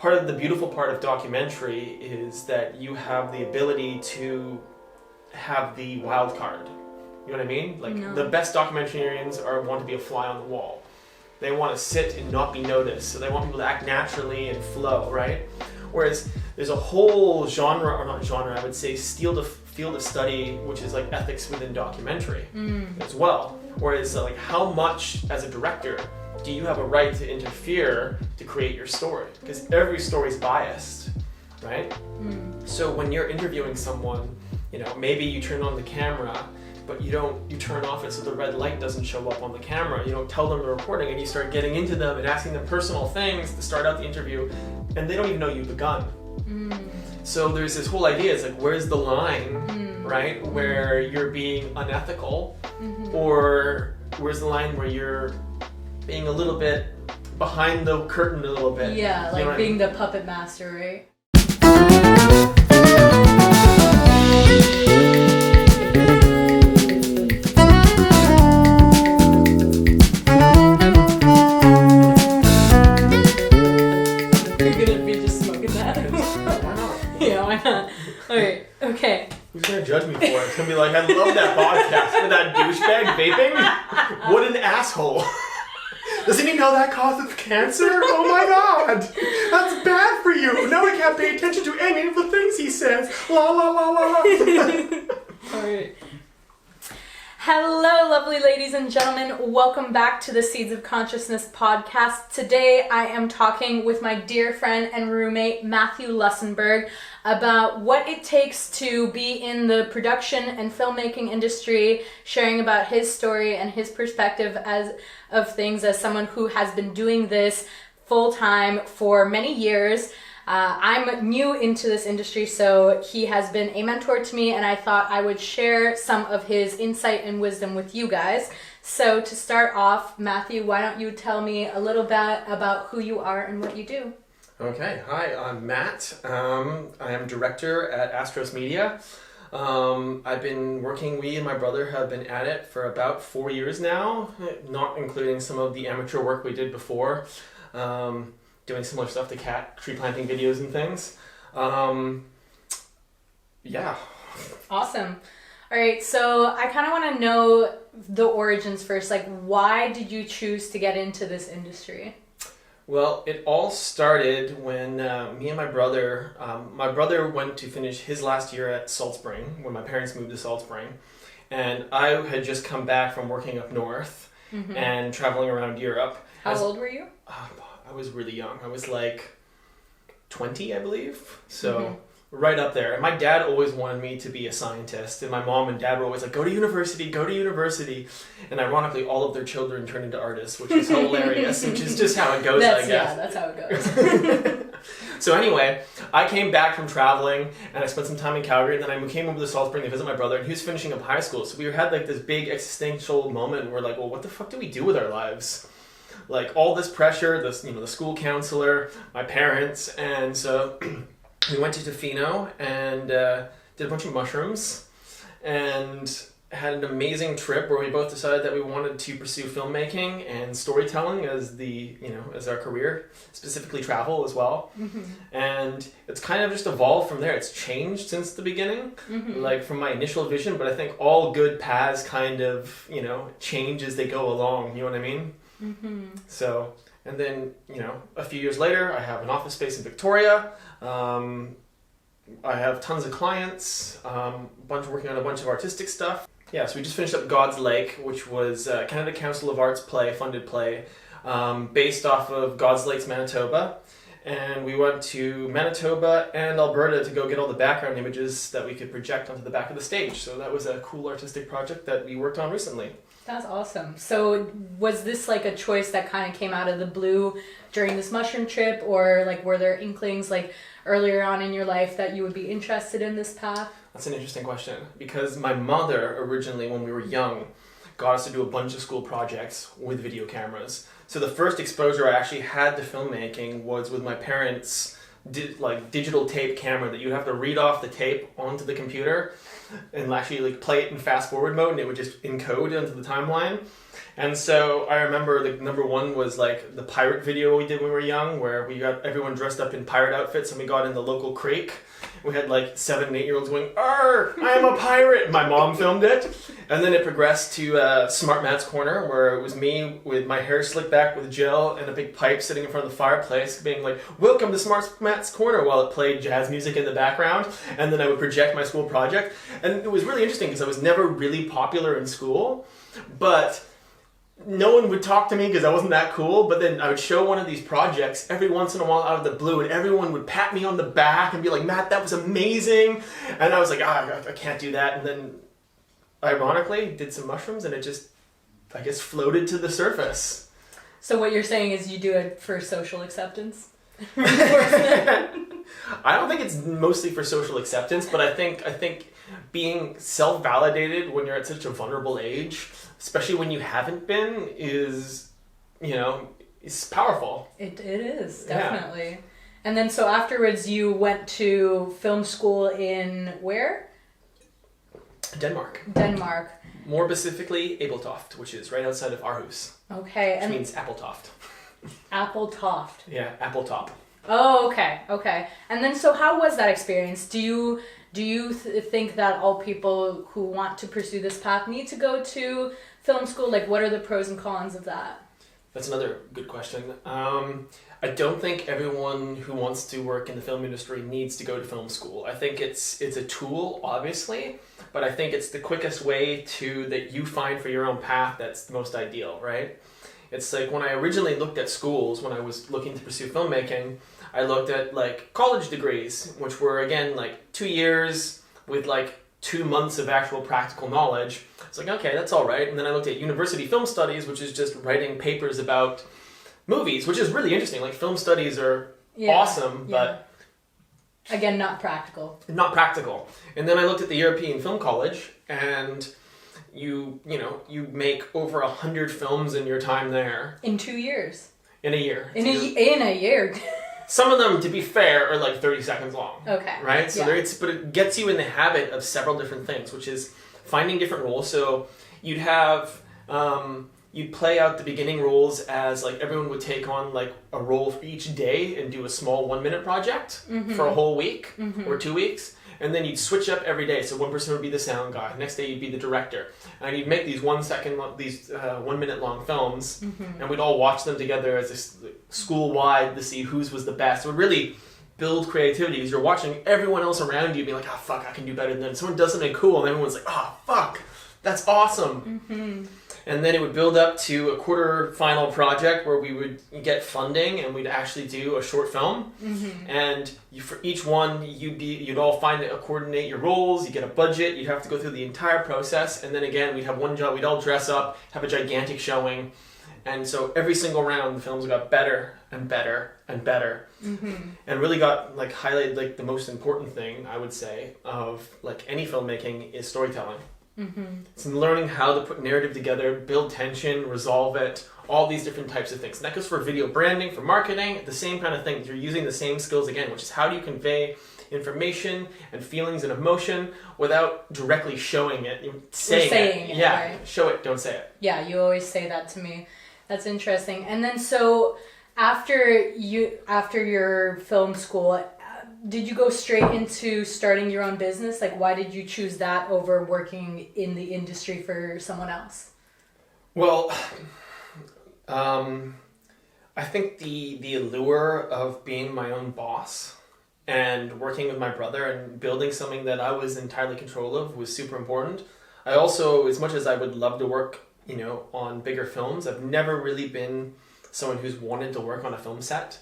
part of the beautiful part of documentary is that you have the ability to have the wild card. You know what I mean? Like the best documentarians want to be a fly on the wall. They want to sit and not be noticed. So they want people to act naturally and flow, right? Whereas there's a whole genre, or not genre, I would say field of study, which is like ethics within documentary as well. Whereas like how much as a director do you have a right to interfere to create your story? Because every story is biased, right? So when you're interviewing someone, you know, maybe you turn on the camera, but you turn off it so the red light doesn't show up on the camera. You don't tell them you're recording, and you start getting into them and asking them personal things to start out the interview, and they don't even know you've begun. So there's this whole idea, it's like, where's the line, right, where you're being unethical, or where's the line where you're being a little bit behind the curtain a little bit. Yeah, like, you know, being the puppet master, right? You're gonna be just smoking that? Why not? Yeah, why not? Alright, okay. Who's gonna judge me for it? It's gonna be like, I love that podcast with that douchebag vaping. What an asshole. Doesn't he know that causes cancer? Oh my god! That's bad for you! Now we can't pay attention to any of the things he says. La la la la la. Alright. Hello, lovely ladies and gentlemen. Welcome back to the Seeds of Consciousness podcast. Today I am talking with my dear friend and roommate, Matthew Lussenburg, about what it takes to be in the production and filmmaking industry, sharing about his story and his perspective of things as someone who has been doing this full-time for many years. I'm new into this industry, so he has been a mentor to me, and I thought I would share some of his insight and wisdom with you guys. So to start off, Matthew, why don't you tell me a little bit about who you are and what you do? Okay, hi, I'm Matt. I am director at Astros Media. I've been working, we and my brother have been at it for about 4 years now, not including some of the amateur work we did before. Doing similar stuff to cat tree planting videos and things. Yeah. Awesome. All right, so I kind of want to know the origins first. Like, why did you choose to get into this industry? Well, it all started when me and my brother went to finish his last year at Salt Spring, when my parents moved to Salt Spring. And I had just come back from working up north and traveling around Europe. How old were you? I was really young. I was like 20, I believe. So right up there. And my dad always wanted me to be a scientist. And my mom and dad were always like, go to university, go to university. And ironically, all of their children turned into artists, which is hilarious, which is just how it goes, I guess. Yeah, that's how it goes. So anyway, I came back from traveling, and I spent some time in Calgary, and then I came over to Salt Spring to visit my brother, and he was finishing up high school. So we had like this big existential moment where like, well, what the fuck do we do with our lives? Like all this pressure, the school counselor, my parents, and so we went to Tofino and did a bunch of mushrooms and had an amazing trip where we both decided that we wanted to pursue filmmaking and storytelling as as our career, specifically travel as well. And it's kind of just evolved from there. It's changed since the beginning, like from my initial vision, but I think all good paths kind of, change as they go along, you know what I mean? So, and then, a few years later, I have an office space in Victoria. I have tons of clients, working on a bunch of artistic stuff. Yeah, so we just finished up God's Lake, which was Canada Council of Arts funded play, based off of God's Lake's Manitoba. And we went to Manitoba and Alberta to go get all the background images that we could project onto the back of the stage. So that was a cool artistic project that we worked on recently. That's awesome. So was this like a choice that kind of came out of the blue during this mushroom trip, or like were there inklings like earlier on in your life that you would be interested in this path? That's an interesting question, because my mother originally, when we were young, got us to do a bunch of school projects with video cameras. So the first exposure I actually had to filmmaking was with my parents' digital tape camera that you'd have to read off the tape onto the computer and actually play it in fast forward mode, and it would just encode into the timeline. And so I remember the number one was like the pirate video we did when we were young, where we got everyone dressed up in pirate outfits and we got in the local creek. We had like 7 and 8 year olds going, "Arr, I am a pirate." My mom filmed it. And then it progressed to Smart Matt's Corner, where it was me with my hair slicked back with gel and a big pipe sitting in front of the fireplace being like, "Welcome to Smart Matt's Corner," while it played jazz music in the background. And then I would project my school project. And it was really interesting because I was never really popular in school, but no one would talk to me because I wasn't that cool. But then I would show one of these projects every once in a while out of the blue, and everyone would pat me on the back and be like, "Matt, that was amazing." And I was like, I can't do that. And then ironically did some mushrooms and it just, I guess, floated to the surface. So what you're saying is you do it for social acceptance? I don't think it's mostly for social acceptance, but I think being self-validated when you're at such a vulnerable age, especially when you haven't been, is powerful. It is, definitely. Yeah. And then so afterwards you went to film school in where? Denmark. More specifically, Abeltoft, which is right outside of Aarhus. Okay. Which means Appletoft. Appletoft. Yeah, Appletop. Oh, okay. And then so how was that experience? Do you think that all people who want to pursue this path need to go to film school? Like, what are the pros and cons of that? That's another good question. I don't think everyone who wants to work in the film industry needs to go to film school. I think it's a tool, obviously, but I think it's the quickest way that you find for your own path that's the most ideal, right? It's like when I originally looked at schools, when I was looking to pursue filmmaking, I looked at like college degrees, which were again like 2 years with like 2 months of actual practical knowledge. It's like, okay, that's all right. And then I looked at university film studies, which is just writing papers about movies, which is really interesting. Like film studies are awesome, but again, not practical. Not practical. And then I looked at the European Film College, and you make over 100 films in your time there. In 2 years. In a year. In a year. Some of them, to be fair, are like 30 seconds long. Okay. Right? So but it gets you in the habit of several different things, which is finding different roles. So you'd have, you'd play out the beginning roles as like everyone would take on like a role for each day and do a small 1-minute project for a whole week or 2 weeks. And then you'd switch up every day. So one person would be the sound guy. Next day you'd be the director. And you'd make these 1 minute long films. And we'd all watch them together as a school-wide to see whose was the best. It would really build creativity because you're watching everyone else around you be like, "Oh, fuck, I can do better than them." Someone does something cool and everyone's like, "Oh, fuck, that's awesome." And then it would build up to a quarter-final project where we would get funding and we'd actually do a short film. And for each one, you'd all coordinate your roles. You get a budget. You'd have to go through the entire process. And then again, we'd have one job. We'd all dress up, have a gigantic showing. And so every single round, the films got better and better and better. And really got like highlighted like the most important thing, I would say, of like any filmmaking is storytelling. It's learning how to put narrative together, build tension, resolve it, all these different types of things. And that goes for video branding, for marketing, the same kind of thing. You're using the same skills again, which is how do you convey information and feelings and emotion without directly showing it. You're saying it. Yeah, right? Show it, don't say it. Yeah, you always say that to me. That's interesting. And then so after your film school, did you go straight into starting your own business? Like, why did you choose that over working in the industry for someone else? Well, I think the allure of being my own boss and working with my brother and building something that I was entirely in control of was super important. I also, as much as I would love to work, on bigger films, I've never really been someone who's wanted to work on a film set.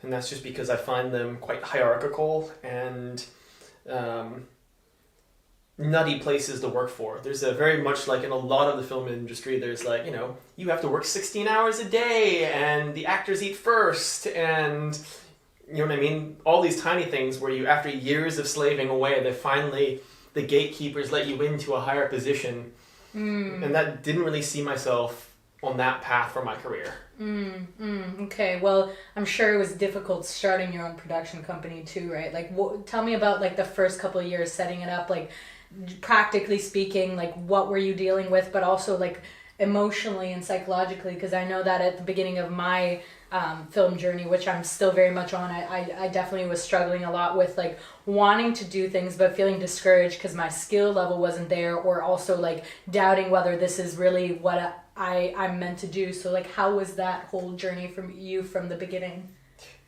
And that's just because I find them quite hierarchical and nutty places to work for. There's a very much like in a lot of the film industry, there's like, you have to work 16 hours a day and the actors eat first and, you know what I mean? All these tiny things where you, after years of slaving away, they finally, the gatekeepers let you into a higher position. And that didn't really see myself on that path for my career. Okay, well, I'm sure it was difficult starting your own production company too, right? Like, tell me about like the first couple of years setting it up, like practically speaking, like what were you dealing with, but also like emotionally and psychologically? Because I know that at the beginning of my film journey, which I'm still very much on, I definitely was struggling a lot with like wanting to do things but feeling discouraged because my skill level wasn't there, or also like doubting whether this is really what I'm meant to do. So like, how was that whole journey from you from the beginning?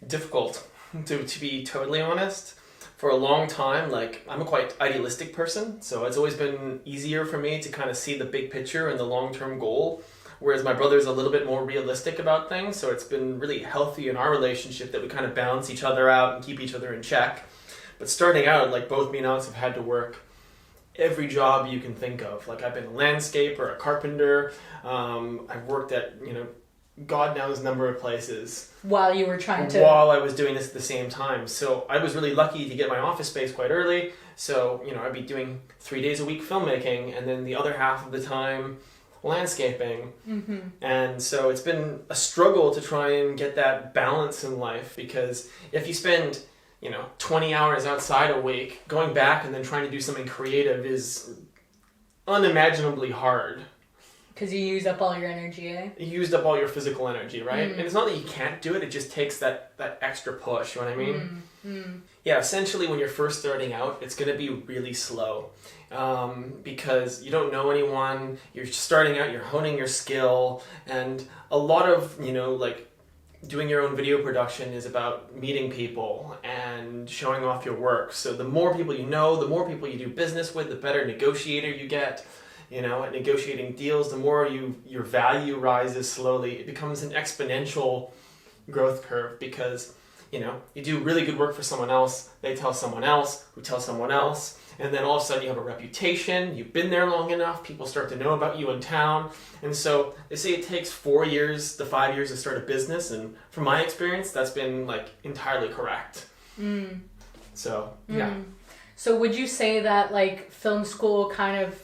Difficult, to be totally honest. For a long time, like, I'm a quite idealistic person, so it's always been easier for me to kind of see the big picture and the long-term goal, whereas my brother's a little bit more realistic about things, so it's been really healthy in our relationship that we kind of balance each other out and keep each other in check. But starting out, like, both me and Alex have had to work every job you can think of. Like, I've been a landscaper, a carpenter, I've worked at, God knows number of places. While you were trying to... While I was doing this at the same time. So I was really lucky to get my office space quite early. So, I'd be doing 3 days a week filmmaking, and then the other half of the time landscaping. Mm-hmm. And so it's been a struggle to try and get that balance in life, because if you spend, 20 hours outside a week, going back and then trying to do something creative is unimaginably hard. Because you use up all your energy, eh? You used up all your physical energy, right? And it's not that you can't do it, it just takes that extra push, you know what I mean? Yeah, essentially when you're first starting out, it's going to be really slow. Because you don't know anyone, you're starting out, you're honing your skill, and a lot of, like, doing your own video production is about meeting people and showing off your work. So the more people you know, the more people you do business with, the better negotiator you get. At negotiating deals, the more your value rises slowly. It becomes an exponential growth curve, because, you do really good work for someone else, they tell someone else, who tells someone else, and then all of a sudden you have a reputation, you've been there long enough, people start to know about you in town. And so they say it takes 4 years to 5 years to start a business, and from my experience, that's been like entirely correct. So, yeah. So would you say that like film school kind of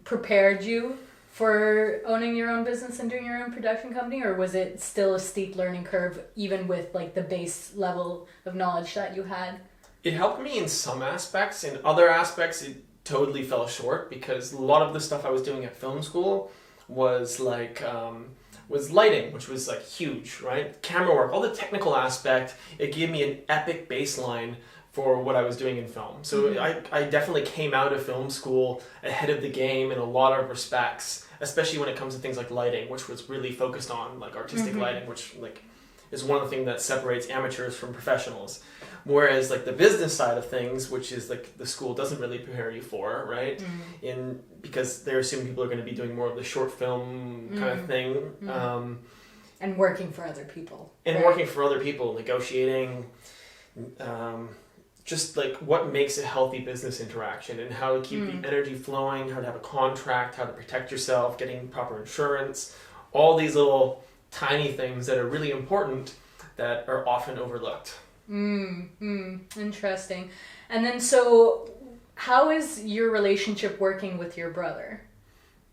prepared you for owning your own business and doing your own production company, or was it still a steep learning curve even with like the base level of knowledge that you had? It helped me in some aspects. In other aspects, it totally fell short, because a lot of the stuff I was doing at film school was like was lighting, which was like huge, right? Camera work, all the technical aspect. It gave me an epic baseline for what I was doing in film. So I definitely came out of film school ahead of the game in a lot of respects, especially when it comes to things like lighting, which was really focused on like artistic lighting, which like is one of the things that separates amateurs from professionals. Whereas like the business side of things, which is like the school doesn't really prepare you for, right? Because they're assuming people are going to be doing more of the short film kind of thing. And working for other people. And working for other people, negotiating, just like what makes a healthy business interaction, and how to keep the energy flowing, how to have a contract, how to protect yourself, getting proper insurance, all these little tiny things that are really important that are often overlooked. Interesting. And then so how is your relationship working with your brother?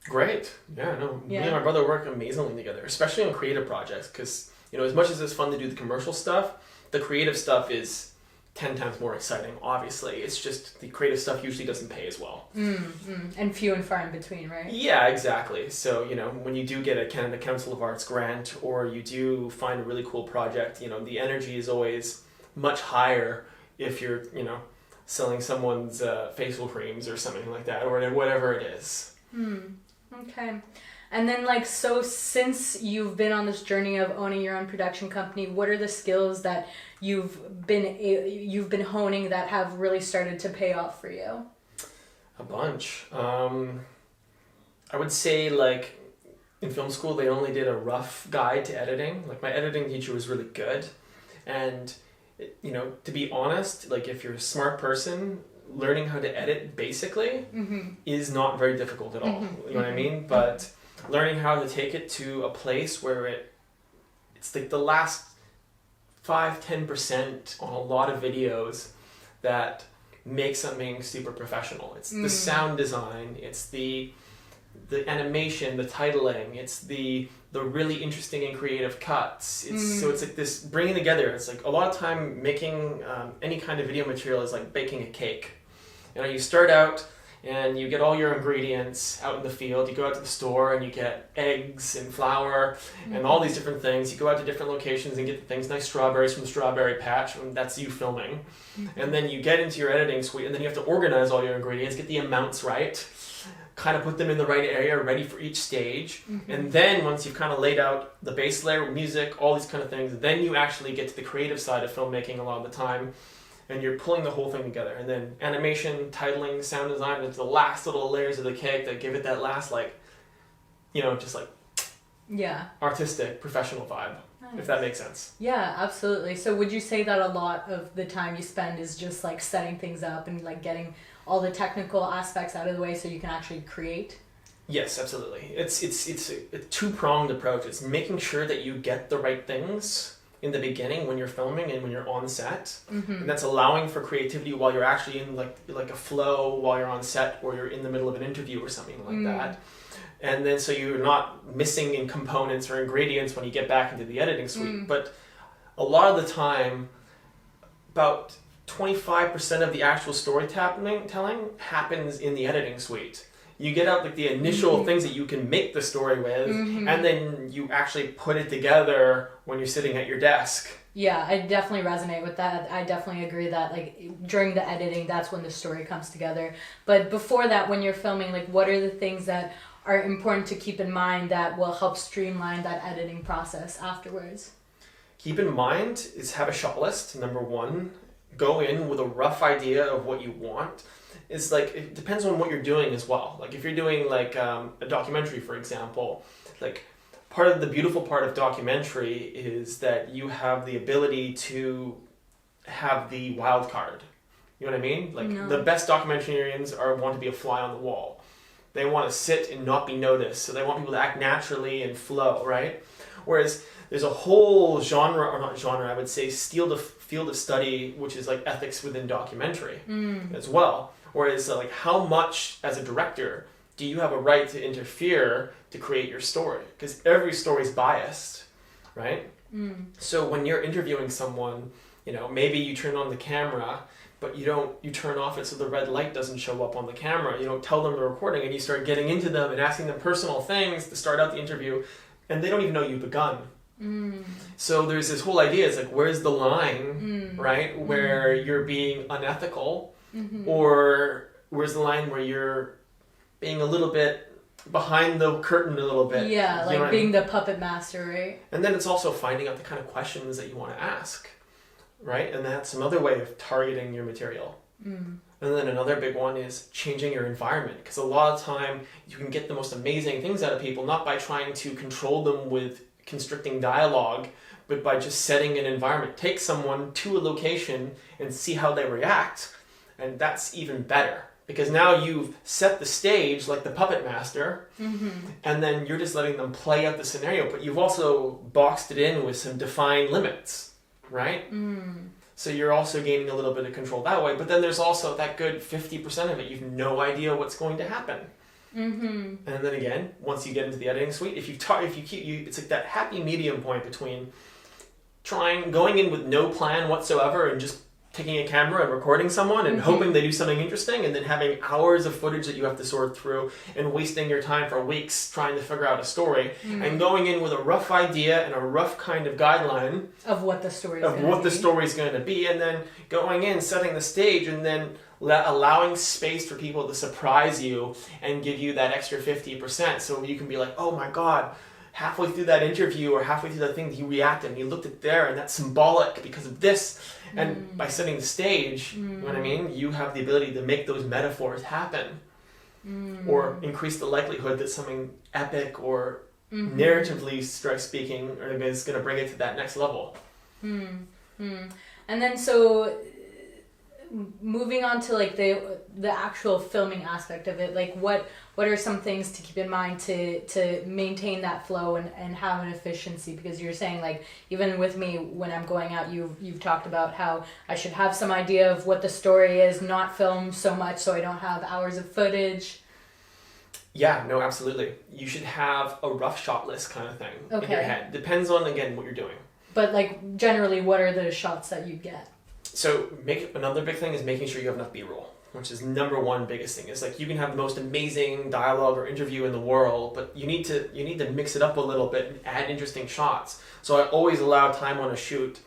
Great. Yeah, me and my brother work amazingly together, especially on creative projects, because as much as it's fun to do the commercial stuff, the creative stuff is 10 times more exciting, obviously. It's just the creative stuff usually doesn't pay as well. And few and far in between, right? Yeah, exactly. So, when you do get a Canada Council of Arts grant, or you do find a really cool project, the energy is always much higher if you're, selling someone's facial creams or something like that, or whatever it is. Okay. And then so since you've been on this journey of owning your own production company, what are the skills that you've been honing that have really started to pay off for you? A bunch. I would say in film school they only did a rough guide to editing. My editing teacher was really good, and to be honest, if you're a smart person, learning how to edit basically is not very difficult at all. You know what I mean? But learning how to take it to a place where it's the last 5-10% on a lot of videos that make something super professional. It's the sound design, it's the animation, the titling, it's the really interesting and creative cuts. So it's this bringing together. It's a lot of time making any kind of video material is like baking a cake. You start out and you get all your ingredients out in the field. You go out to the store and you get eggs and flour and all these different things. You go out to different locations and get the things, nice strawberries from the strawberry patch, and that's you filming. And then you get into your editing suite, and then you have to organize all your ingredients, get the amounts right, kind of put them in the right area, ready for each stage. And then once you've kind of laid out the base layer, music, all these kind of things, then you actually get to the creative side of filmmaking a lot of the time. And you're pulling the whole thing together. And then animation, titling, sound design, it's the last little layers of the cake that give it that last, artistic, professional vibe, if that makes sense. Yeah, absolutely. So would you say that a lot of the time you spend is just like setting things up and like getting all the technical aspects out of the way so you can actually create? Yes, absolutely. It's a two-pronged approach. It's making sure that you get the right things in the beginning when you're filming and when you're on set, and that's allowing for creativity while you're actually in like a flow while you're on set, or you're in the middle of an interview or something like that. And then so you're not missing in components or ingredients when you get back into the editing suite. But a lot of the time, about 25% of the actual storytelling happens in the editing suite. You get out like the initial things that you can make the story with, and then you actually put it together when you're sitting at your desk. Yeah, I definitely resonate with that. I definitely agree that like during the editing, that's when the story comes together. But before that, when you're filming, like what are the things that are important to keep in mind that will help streamline that editing process afterwards? Keep in mind is have a shot list, number one. Go in with a rough idea of what you want. It's like, it depends on what you're doing as well. Like if you're doing like a documentary, for example, like the beautiful part of documentary is that you have the ability to have the wild card. You know what I mean? Like the best documentarians want to be a fly on the wall. They want to sit and not be noticed. So they want people to act naturally and flow, right? Whereas there's a whole I would say field of study, which is like ethics within documentary as well. Whereas like how much as a director do you have a right to interfere to create your story? Because every story is biased, right? So when you're interviewing someone, maybe you turn on the camera, but you turn off it so the red light doesn't show up on the camera. You don't tell them the recording, and you start getting into them and asking them personal things to start out the interview, and they don't even know you've begun. So there's this whole idea, it's like, where's the line, right? Where you're being unethical, or where's the line where you're being a little bit behind the curtain a little bit. Yeah, like being the puppet master, right? And then it's also finding out the kind of questions that you want to ask, right? And that's another way of targeting your material. And then another big one is changing your environment, because a lot of time you can get the most amazing things out of people, not by trying to control them with constricting dialogue, but by just setting an environment. Take someone to a location and see how they react, and that's even better, because now you've set the stage like the puppet master, and then you're just letting them play out the scenario, but you've also boxed it in with some defined limits, right? So you're also gaining a little bit of control that way, but then there's also that good 50% of it, you've no idea what's going to happen. And then again, once you get into the editing suite, it's like that happy medium point between going in with no plan whatsoever and just taking a camera and recording someone and hoping they do something interesting, and then having hours of footage that you have to sort through and wasting your time for weeks trying to figure out a story, and going in with a rough idea and a rough kind of guideline of what the story is going to be, and then going in, setting the stage, and then allowing space for people to surprise you and give you that extra 50%, so you can be like, oh my god, halfway through that interview or halfway through that thing, he reacted and he looked at there, and that's symbolic because of this. And by setting the stage, you know what I mean, you have the ability to make those metaphors happen, or increase the likelihood that something epic or narratively speaking is going to bring it to that next level. And then so moving on to like the actual filming aspect of it, like what are some things to keep in mind to maintain that flow and have an efficiency? Because you're saying, like, even with me when I'm going out, you've talked about how I should have some idea of what the story is, not film so much so I don't have hours of footage. Yeah, no, absolutely. You should have a rough shot list kind of thing in your head. Depends on, again, what you're doing. But like generally, what are the shots that you get? So another big thing is making sure you have enough B-roll. which is number one biggest thing. It's like you can have the most amazing dialogue or interview in the world, but you need to mix it up a little bit and add interesting shots. So I always allow time on a shoot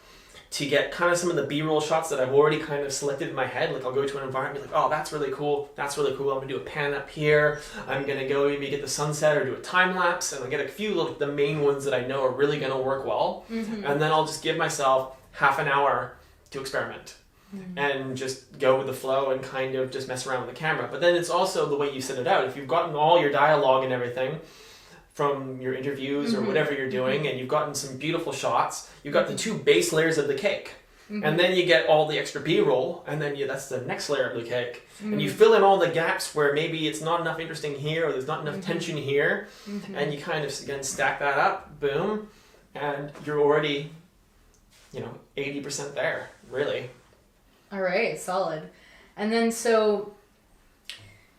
to get kind of some of the B-roll shots that I've already kind of selected in my head. Like I'll go to an environment and be like, oh, that's really cool. I'm gonna do a pan up here. I'm gonna go maybe get the sunset or do a time lapse, and I'll get a few of the main ones that I know are really gonna work well. And then I'll just give myself half an hour to experiment. And just go with the flow and kind of just mess around with the camera. But then it's also the way you set it out. If you've gotten all your dialogue and everything from your interviews or whatever you're doing, and you've gotten some beautiful shots, you've got the two base layers of the cake. And then you get all the extra B-roll, and then that's the next layer of the cake. And you fill in all the gaps where maybe it's not enough interesting here, or there's not enough tension here, and you kind of, again, stack that up, boom, and you're already, 80% there, really. All right, solid. And then so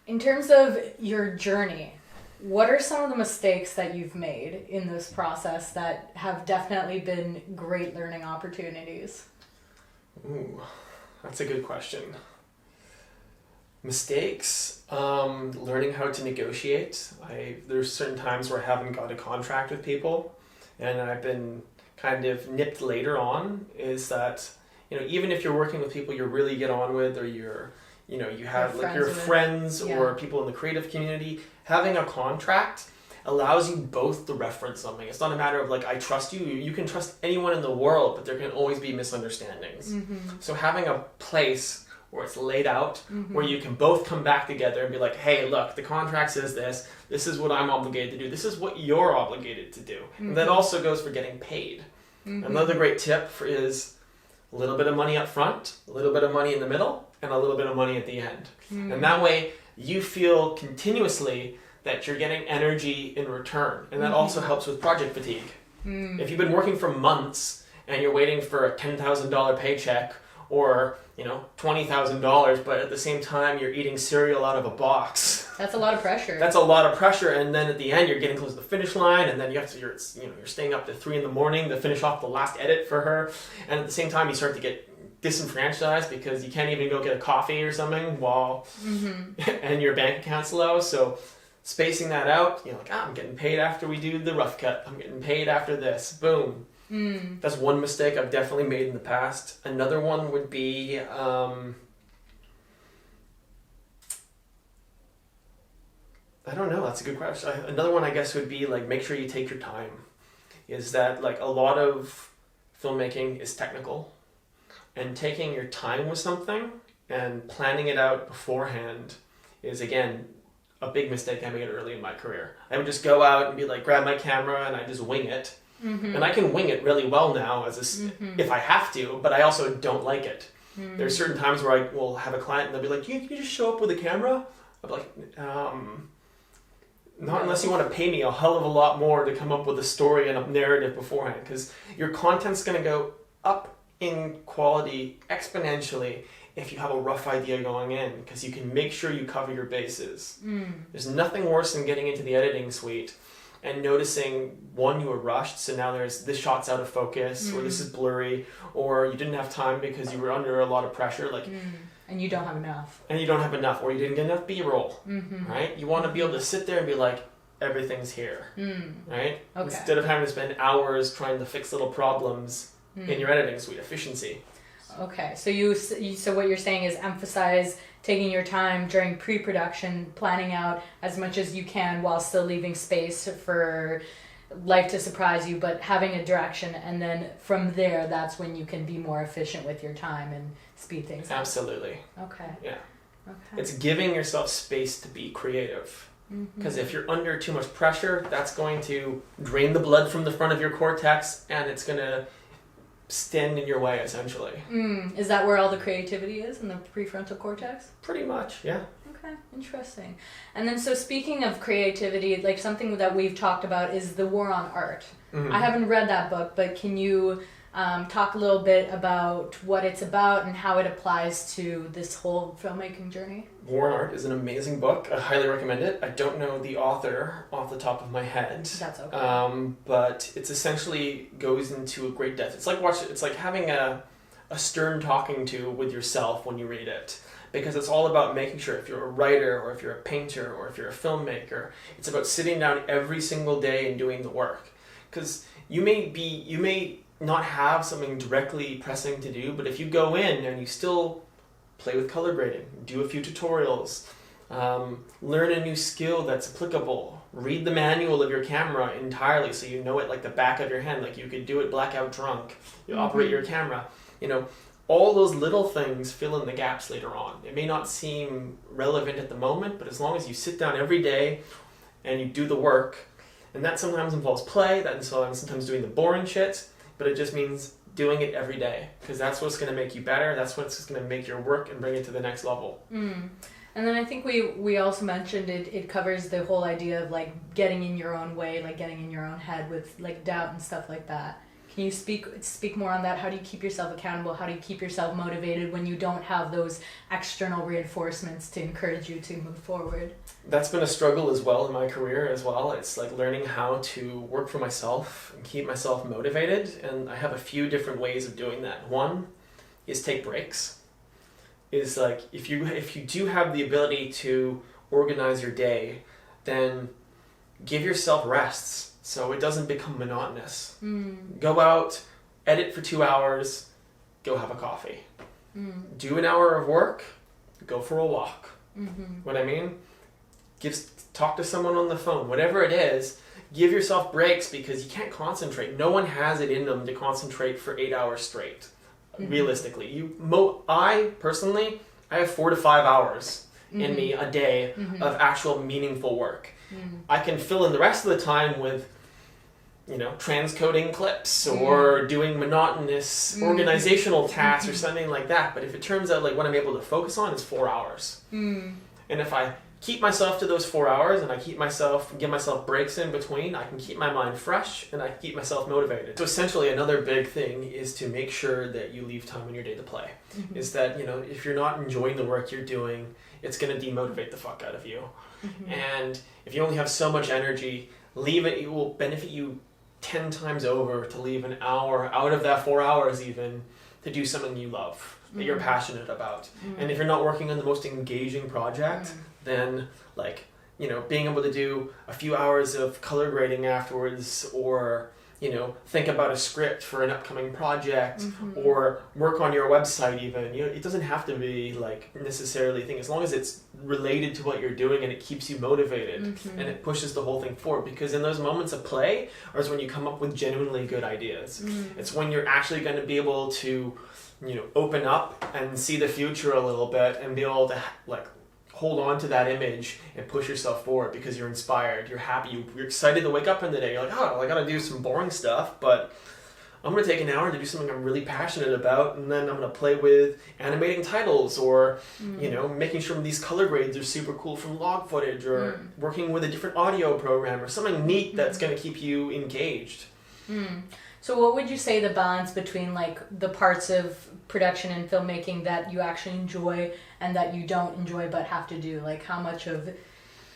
in terms of your journey, what are some of the mistakes that you've made in this process that have definitely been great learning opportunities? Ooh, that's a good question. Mistakes, learning how to negotiate. There's certain times where I haven't got a contract with people, and I've been kind of nipped later on, is that even if you're working with people you really get on with, or you have like your friends or people in the creative community, having a contract allows you both to reference something. It's not a matter of like, I trust you. You can trust anyone in the world, but there can always be misunderstandings. So having a place where it's laid out, where you can both come back together and be like, hey, look, the contract says this. This is what I'm obligated to do. This is what you're obligated to do. And that also goes for getting paid. Another great tip is a little bit of money up front, a little bit of money in the middle, and a little bit of money at the end. And that way you feel continuously that you're getting energy in return. And that also helps with project fatigue. If you've been working for months and you're waiting for a $10,000 paycheck or $20,000, but at the same time you're eating cereal out of a box. That's a lot of pressure. That's a lot of pressure, and then at the end you're getting close to the finish line, and then you're staying up to 3 a.m. to finish off the last edit for her, and at the same time you start to get disenfranchised because you can't even go get a coffee or something while and your bank account's low. So spacing that out, I'm getting paid after we do the rough cut. I'm getting paid after this. Boom. That's one mistake I've definitely made in the past. Another one would be I don't know, that's a good question. Another one I guess would be like, make sure you take your time. Is that like a lot of filmmaking is technical, and taking your time with something and planning it out beforehand is, again, a big mistake I made early in my career. I would just go out and be like, grab my camera and I just wing it. And I can wing it really well now if I have to, but I also don't like it. There's certain times where I will have a client and they'll be like, you just show up with a camera? I'll be like, not unless you want to pay me a hell of a lot more to come up with a story and a narrative beforehand, because your content's going to go up in quality exponentially if you have a rough idea going in, because you can make sure you cover your bases. There's nothing worse than getting into the editing suite and noticing, one, you were rushed, so now there's this shot's out of focus, or this is blurry, or you didn't have time because you were under a lot of pressure, and you don't have enough. And you don't have enough, or you didn't get enough B-roll, right? You want to be able to sit there and be like, everything's here, right? Okay. Instead of having to spend hours trying to fix little problems in your editing suite. Efficiency. Okay, so so what you're saying is emphasize taking your time during pre-production, planning out as much as you can while still leaving space for life to surprise you, but having a direction, and then from there, that's when you can be more efficient with your time and speed things up. Absolutely. Okay. Yeah. Okay. It's giving yourself space to be creative. Because if you're under too much pressure, that's going to drain the blood from the front of your cortex, and it's going to stand in your way, essentially. Is that where all the creativity is, in the prefrontal cortex? Pretty much, yeah. Okay, interesting. And then, so speaking of creativity, like something that we've talked about is The War on Art. I haven't read that book, but can you talk a little bit about what it's about and how it applies to this whole filmmaking journey? War on Art is an amazing book. I highly recommend it. I don't know the author off the top of my head. That's okay. But it's essentially goes into a great depth. It's like having a a stern talking to with yourself when you read it. Because it's all about making sure if you're a writer or if you're a painter or if you're a filmmaker, it's about sitting down every single day and doing the work. Because you may not have something directly pressing to do, but if you go in and you still play with color grading, do a few tutorials, learn a new skill that's applicable, read the manual of your camera entirely so you know it like the back of your hand, like you could do it blackout drunk, you operate your camera, all those little things fill in the gaps later on. It may not seem relevant at the moment, but as long as you sit down every day and you do the work, and that sometimes involves play, that involves sometimes doing the boring shit, but it just means doing it every day, because that's what's going to make you better, that's what's going to make your work and bring it to the next level. And then I think we also mentioned it covers the whole idea of like getting in your own way, like getting in your own head with like doubt and stuff like that. Can you speak more on that? How do you keep yourself accountable? How do you keep yourself motivated when you don't have those external reinforcements to encourage you to move forward? That's been a struggle as well in my career as well. It's like learning how to work for myself and keep myself motivated, and I have a few different ways of doing that. One is take breaks. Is like if you do have the ability to organize your day, then give yourself rests so it doesn't become monotonous. Go out, edit for 2 hours, go have a coffee. Do an hour of work, go for a walk. What I mean? Talk to someone on the phone, whatever it is. Give yourself breaks because you can't concentrate. No one has it in them to concentrate for 8 hours straight. Realistically, I personally, I have 4 to 5 hours in me a day of actual meaningful work. I can fill in the rest of the time with, transcoding clips or doing monotonous organizational tasks or something like that. But if it turns out like what I'm able to focus on is 4 hours, and if I keep myself to those 4 hours and I give myself breaks in between, I can keep my mind fresh and I can keep myself motivated. So essentially another big thing is to make sure that you leave time in your day to play. Is that, if you're not enjoying the work you're doing, it's going to demotivate the fuck out of you. And if you only have so much energy, leave it. It will benefit you 10 times over to leave an hour out of that 4 hours even to do something you love, that you're passionate about. And if you're not working on the most engaging project, then being able to do a few hours of color grading afterwards, or think about a script for an upcoming project, or work on your website even. It doesn't have to be like necessarily a thing, as long as it's related to what you're doing and it keeps you motivated and it pushes the whole thing forward. Because in those moments of play is when you come up with genuinely good ideas. It's when you're actually going to be able to open up and see the future a little bit and be able to hold on to that image and push yourself forward because you're inspired, you're happy, you're excited to wake up in the day. You're like, I gotta do some boring stuff, but I'm gonna take an hour to do something I'm really passionate about, and then I'm gonna play with animating titles, or making sure these color grades are super cool from log footage, or working with a different audio program or something neat that's gonna keep you engaged. So what would you say the balance between the parts of production and filmmaking that you actually enjoy and that you don't enjoy but have to do? How much of it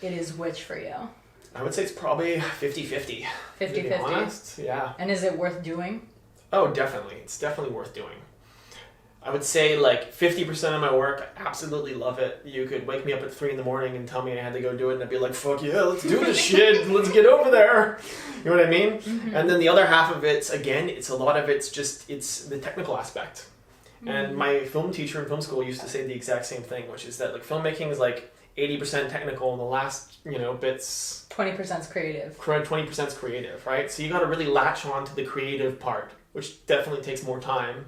is which for you? I would say it's probably 50-50. 50-50? To be honest, yeah. And is it worth doing? Oh, definitely. It's definitely worth doing. I would say 50% of my work, I absolutely love it. You could wake me up at 3 a.m. and tell me I had to go do it, and I'd be like, fuck yeah, let's do this shit. Let's get over there. You know what I mean? And then the other half of it's the technical aspect. And my film teacher in film school used to say the exact same thing, which is that filmmaking is 80% technical, and the last, bits... 20% is creative. 20% is creative, right? So you got to really latch on to the creative part, which definitely takes more time.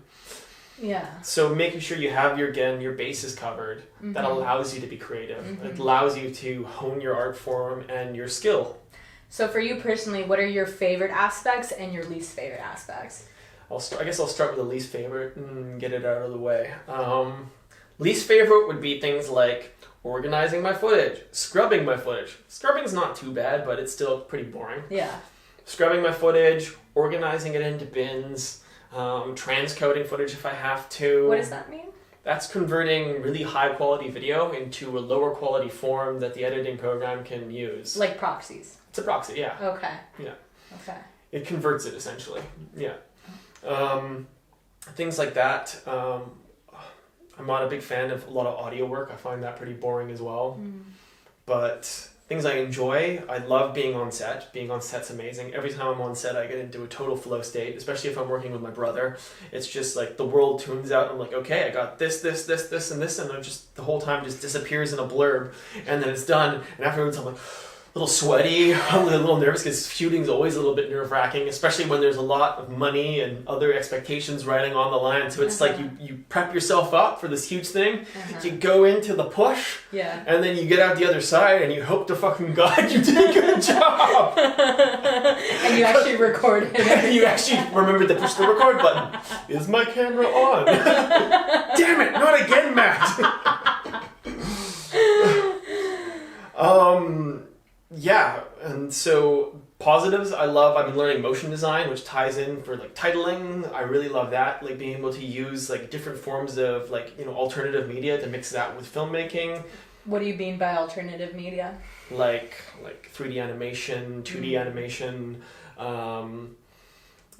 Yeah. So making sure you have your bases covered, that allows you to be creative. It allows you to hone your art form and your skill. So for you personally, what are your favorite aspects and your least favorite aspects? I guess I'll start with the least favorite and get it out of the way. Least favorite would be things like organizing my footage, scrubbing my footage. Scrubbing's not too bad, but it's still pretty boring. Yeah. Scrubbing my footage, organizing it into bins, transcoding footage if I have to. What does that mean? That's converting really high quality video into a lower quality form that the editing program can use. Like proxies? It's a proxy, yeah. Okay. Yeah. Okay. It converts it essentially, yeah. things like that. I'm not a big fan of a lot of audio work. I find that pretty boring as well. But things I enjoy, I love being on set. Being on set's amazing. Every time I'm on set, I get into a total flow state, especially if I'm working with my brother. It's just like the world tunes out. I'm like, okay, I got this, and I just, the whole time just disappears in a blurb, and then it's done. And afterwards, I'm like, a little sweaty, I'm a little nervous because shooting's always a little bit nerve-wracking, especially when there's a lot of money and other expectations riding on the line. So it's like you prep yourself up for this huge thing, you go into the push, and then you get out the other side and you hope to fucking God you did a good job. And you actually recorded it. And you actually remembered to push the record button. Is my camera on? Damn it, not again, Matt. Yeah, and so positives, I've been learning motion design, which ties in for like titling. I really love that, like being able to use like different forms of like, alternative media to mix that with filmmaking. What do you mean by alternative media? Like 3D animation, 2D animation,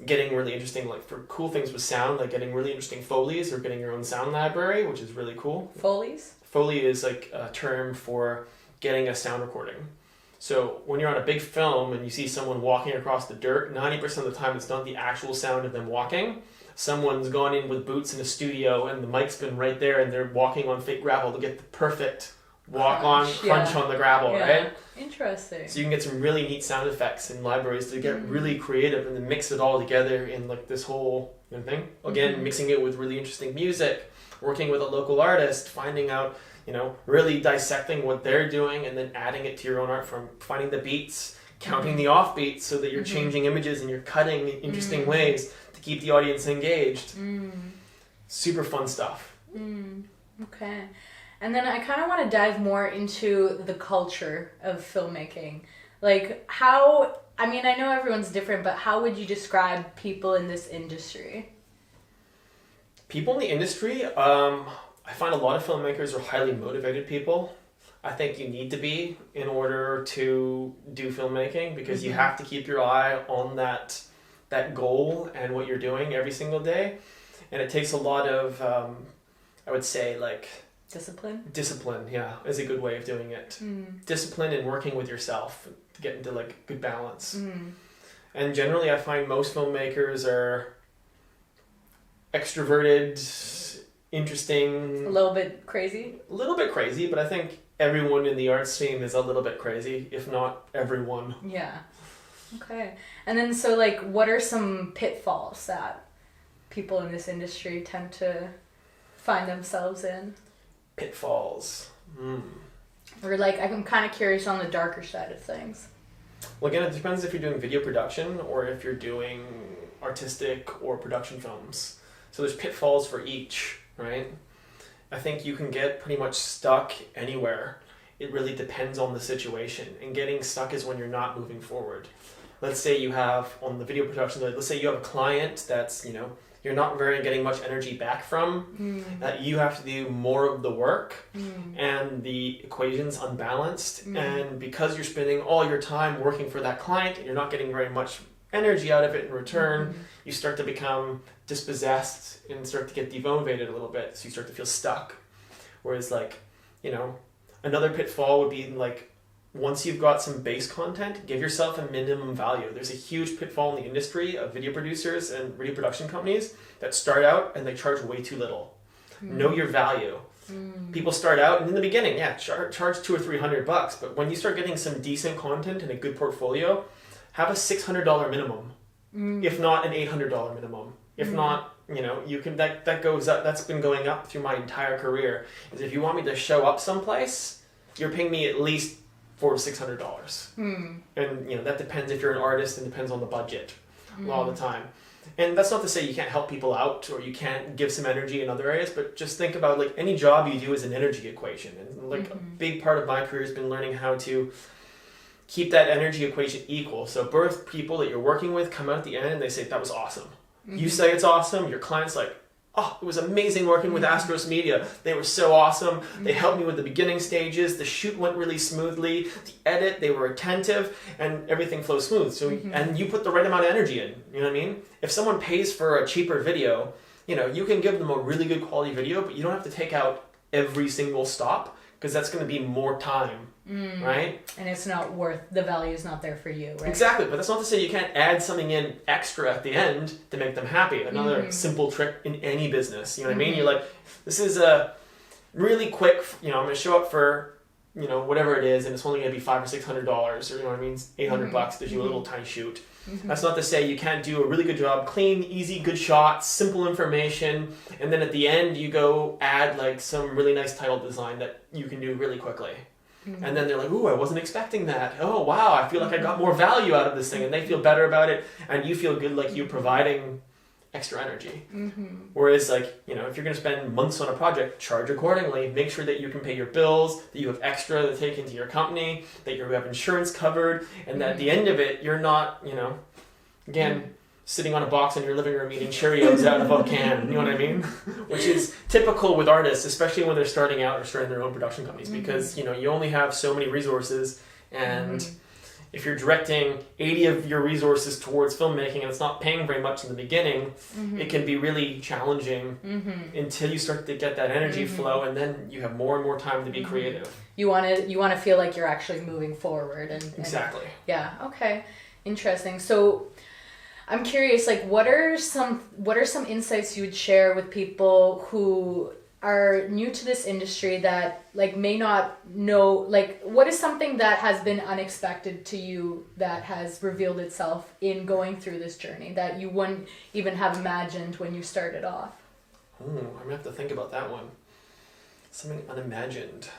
getting really interesting, like for cool things with sound, like getting really interesting Foleys or getting your own sound library, which is really cool. Foleys? Foley is like a term for getting a sound recording. So when you're on a big film and you see someone walking across the dirt, 90% of the time it's not the actual sound of them walking. Someone's gone in with boots in a studio and the mic's been right there and they're walking on fake gravel to get the perfect crunch on the gravel, right? Interesting. So you can get some really neat sound effects in libraries to get really creative and then mix it all together in like this whole thing. Again, mixing it with really interesting music, working with a local artist, finding out, really dissecting what they're doing and then adding it to your own art, from finding the beats, counting the off beats so that you're changing images and you're cutting in interesting ways to keep the audience engaged. Super fun stuff. Okay. And then I kind of want to dive more into the culture of filmmaking. Like I know everyone's different, but how would you describe people in this industry? People in the industry, I find a lot of filmmakers are highly motivated people. I think you need to be in order to do filmmaking, because you have to keep your eye on that goal and what you're doing every single day. And it takes a lot of, I would say, like... Discipline, yeah, is a good way of doing it. Discipline and working with yourself to get into like good balance. And generally I find most filmmakers are extroverted, interesting. A little bit crazy, but I think everyone in the arts scene is a little bit crazy, if not everyone. Yeah. Okay. And then so like what are some pitfalls that people in this industry tend to find themselves in? Pitfalls. Or like, I'm kind of curious on the darker side of things. Well, again, it depends if you're doing video production or if you're doing artistic or production films. So there's pitfalls for each, right? I think you can get pretty much stuck anywhere. It really depends on the situation. And getting stuck is when you're not moving forward. Let's say you have, on the video production side, let's say you have a client that's, you're not very getting much energy back from, that you have to do more of the work, and the equation's unbalanced, and because you're spending all your time working for that client and you're not getting very much energy out of it in return, you start to become dispossessed and start to get demotivated a little bit, so you start to feel stuck. Whereas another pitfall would be like, once you've got some base content, give yourself a minimum value. There's a huge pitfall in the industry of video producers and video production companies that start out and they charge way too little. Know your value. People start out and in the beginning, charge $200 or $300, but when you start getting some decent content and a good portfolio, have a $600 minimum, if not an $800 minimum. If not, you can that goes up. That's been going up through my entire career. Is if you want me to show up someplace, you're paying me at least $400 to $600. And that depends if you're an artist, and depends on the budget a lot of the time. And that's not to say you can't help people out or you can't give some energy in other areas, but just think about like any job you do is an energy equation. And like a big part of my career has been learning how to keep that energy equation equal. So both people that you're working with come out at the end and they say, that was awesome. You say it's awesome, your client's like, oh, it was amazing working with Astros Media. They were so awesome. They helped me with the beginning stages. The shoot went really smoothly. The edit, they were attentive, and everything flows smooth. So, and you put the right amount of energy in. You know what I mean? If someone pays for a cheaper video, you can give them a really good quality video, but you don't have to take out every single stop, because that's going to be more time, right? And it's not worth, the value is not there for you, right? Exactly, but that's not to say you can't add something in extra at the end to make them happy. Another simple trick in any business, you know what I mean? You're like, this is a really quick, I'm going to show up for, whatever it is, and it's only going to be $500 or $600, or you know what I mean, $800 to do a little tiny shoot. That's not to say you can't do a really good job, clean, easy, good shots, simple information, and then at the end you go add like some really nice title design that you can do really quickly. And then they're like, ooh, I wasn't expecting that. Oh, wow, I feel like I got more value out of this thing, and they feel better about it, and you feel good like you're providing extra energy. Whereas like, if you're going to spend months on a project, charge accordingly. Make sure that you can pay your bills, that you have extra to take into your company, that you have insurance covered, and that at the end of it, you're not, again, sitting on a box in your living room eating Cheerios out of a can, you know what I mean? Which is typical with artists, especially when they're starting out or starting their own production companies, because, you only have so many resources, and if you're directing 80 of your resources towards filmmaking and it's not paying very much in the beginning, it can be really challenging until you start to get that energy flow, and then you have more and more time to be creative. You want to feel like you're actually moving forward, and exactly. Yeah. Okay. Interesting. So, I'm curious, like, what are some insights you would share with people who are new to this industry that like may not know, like, what is something that has been unexpected to you that has revealed itself in going through this journey that you wouldn't even have imagined when you started off? I'm gonna have to think about that one. Something unimagined.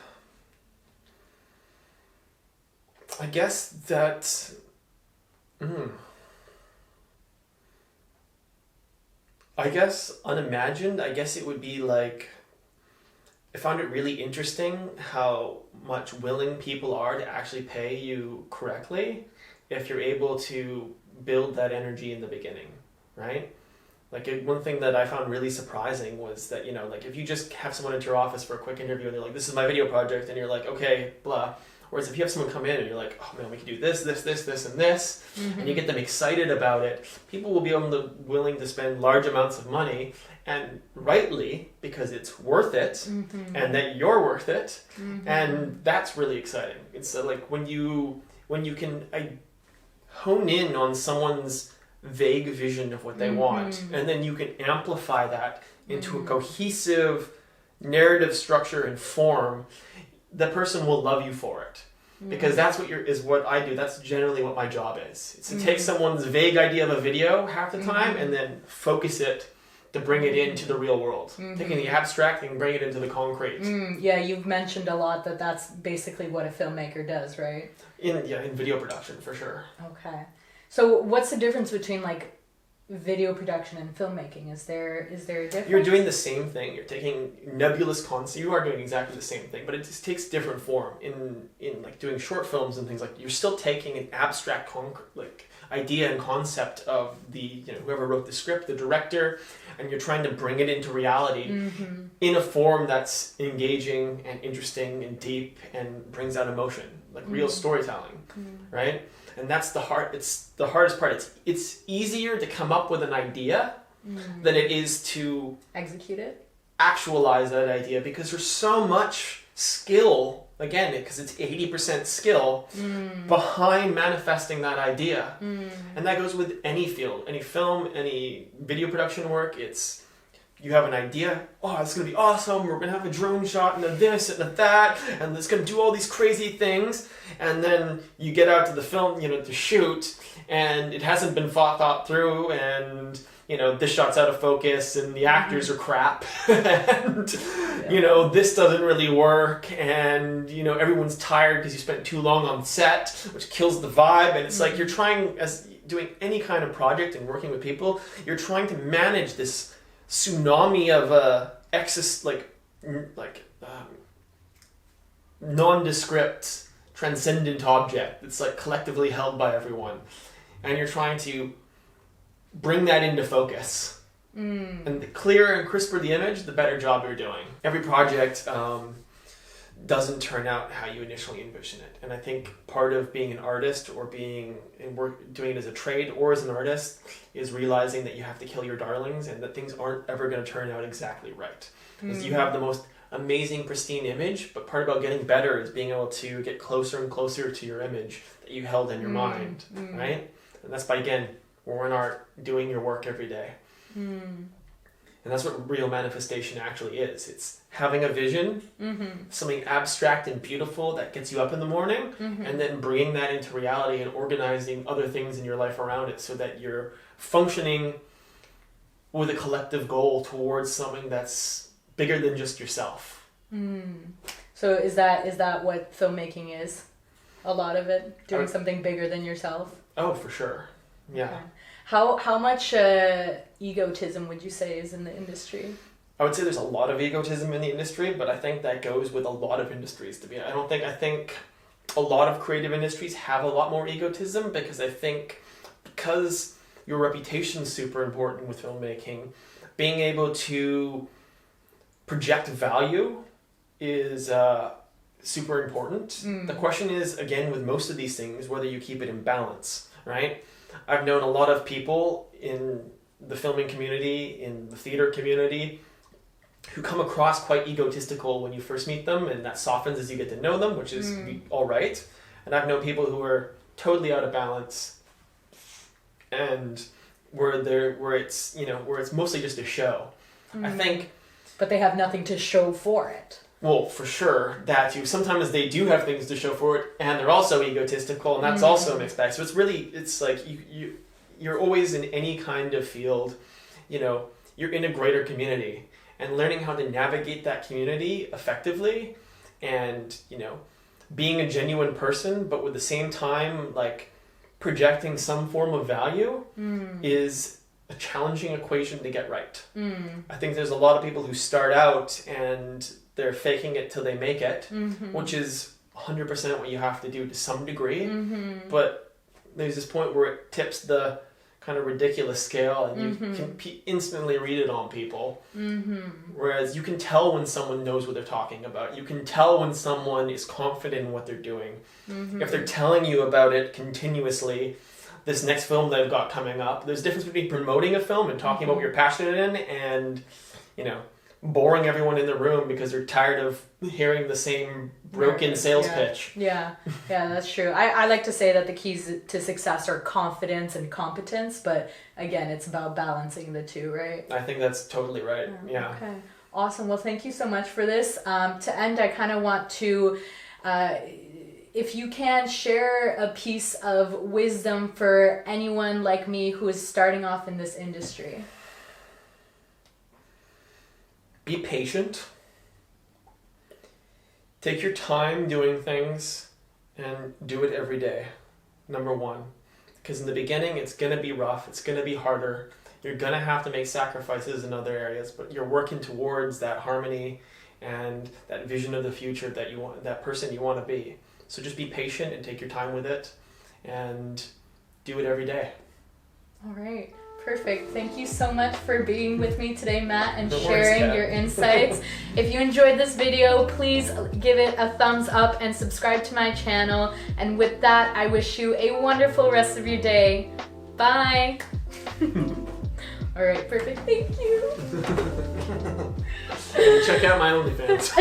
I guess that I guess unimagined, I guess it would be like, I found it really interesting how much willing people are to actually pay you correctly if you're able to build that energy in the beginning, right? Like, one thing that I found really surprising was that, like, if you just have someone into your office for a quick interview and they're like, this is my video project, and you're like, okay, blah. Whereas if you have someone come in and you're like, oh man, we can do this, this, this, this, and this, and you get them excited about it, people will be willing to spend large amounts of money, and rightly, because it's worth it, and that you're worth it, and that's really exciting. It's like when you can hone in on someone's vague vision of what they want, and then you can amplify that into a cohesive narrative structure and form, the person will love you for it. Because that's what I do. That's generally what my job is. It's to take someone's vague idea of a video half the time and then focus it to bring it into the real world. Taking the abstract and bring it into the concrete. Yeah, you've mentioned a lot that that's basically what a filmmaker does, right? In video production, for sure. Okay. So what's the difference between like video production and filmmaking? Is there a difference? You're doing the same thing. You're taking nebulous concepts. You are doing exactly the same thing, but it just takes different form. In like doing short films and things, like, you're still taking an abstract idea and concept of the whoever wrote the script, the director, and you're trying to bring it into reality in a form that's engaging and interesting and deep and brings out emotion, like real storytelling, right? And that's the hardest part. It's easier to come up with an idea than it is to execute it, actualize that idea, because there's so much skill, again, because it's 80% skill behind manifesting that idea. And that goes with any field, any film, any video production work. It's, you have an idea, oh, it's going to be awesome, we're going to have a drone shot and a this and a that, and it's going to do all these crazy things, and then you get out to the film, to shoot, and it hasn't been thought through, and, this shot's out of focus, and the actors are crap, and, this doesn't really work, and, everyone's tired because you spent too long on set, which kills the vibe, and it's like you're trying, as doing any kind of project and working with people, you're trying to manage this tsunami of nondescript, transcendent object that's like collectively held by everyone, and you're trying to bring that into focus. And the clearer and crisper the image, the better job you're doing. Every project, doesn't turn out how you initially envision it. And I think part of being an artist or doing it as a trade or as an artist is realizing that you have to kill your darlings and that things aren't ever going to turn out exactly right. Because you have the most amazing, pristine image, but part about getting better is being able to get closer and closer to your image that you held in your mind, right? And that's by, again, we're in art, doing your work every day. And that's what real manifestation actually is. It's having a vision, something abstract and beautiful that gets you up in the morning, and then bringing that into reality and organizing other things in your life around it so that you're functioning with a collective goal towards something that's bigger than just yourself. So is that what filmmaking is? A lot of it? Doing something bigger than yourself? Oh, for sure. Yeah. Okay. How much egotism would you say is in the industry? I would say there's a lot of egotism in the industry, but I think that goes with a lot of industries. I think a lot of creative industries have a lot more egotism because your reputation is super important with filmmaking. Being able to project value is super important. The question is, again, with most of these things, whether you keep it in balance, right? I've known a lot of people in the filming community, in the theater community, who come across quite egotistical when you first meet them, and that softens as you get to know them, which is all right. And I've known people who are totally out of balance, and where it's mostly just a show. I think, but they have nothing to show for it. Well, for sure, sometimes they do have things to show for it, and they're also egotistical, and that's also a mixed bag. So it's like you're always in any kind of field, you're in a greater community, and learning how to navigate that community effectively, and being a genuine person, but with the same time like projecting some form of value is a challenging equation to get right. I think there's a lot of people who start out and they're faking it till they make it, which is 100% what you have to do to some degree. But there's this point where it tips the kind of ridiculous scale, and you can instantly read it on people. Whereas you can tell when someone knows what they're talking about. You can tell when someone is confident in what they're doing. If they're telling you about it continuously, this next film they've got coming up, there's a difference between promoting a film and talking about what you're passionate in and, boring everyone in the room because they're tired of hearing the same broken sales pitch. Yeah, that's true. I like to say that the keys to success are confidence and competence, but again, it's about balancing the two, right? I think that's totally right. Yeah. Okay. Awesome. Well, thank you so much for this. To end, I kind of want to, if you can, share a piece of wisdom for anyone like me who is starting off in this industry. Be patient. Take your time doing things and do it every day. Number one. Because in the beginning, it's going to be rough. It's going to be harder. You're going to have to make sacrifices in other areas, but you're working towards that harmony and that vision of the future that you want, that person you want to be. So just be patient and take your time with it and do it every day. All right. Perfect. Thank you so much for being with me today, Matt, and sharing your insights. If you enjoyed this video, please give it a thumbs up and subscribe to my channel. And with that, I wish you a wonderful rest of your day. Bye. All right, perfect. Thank you. Check out my OnlyFans.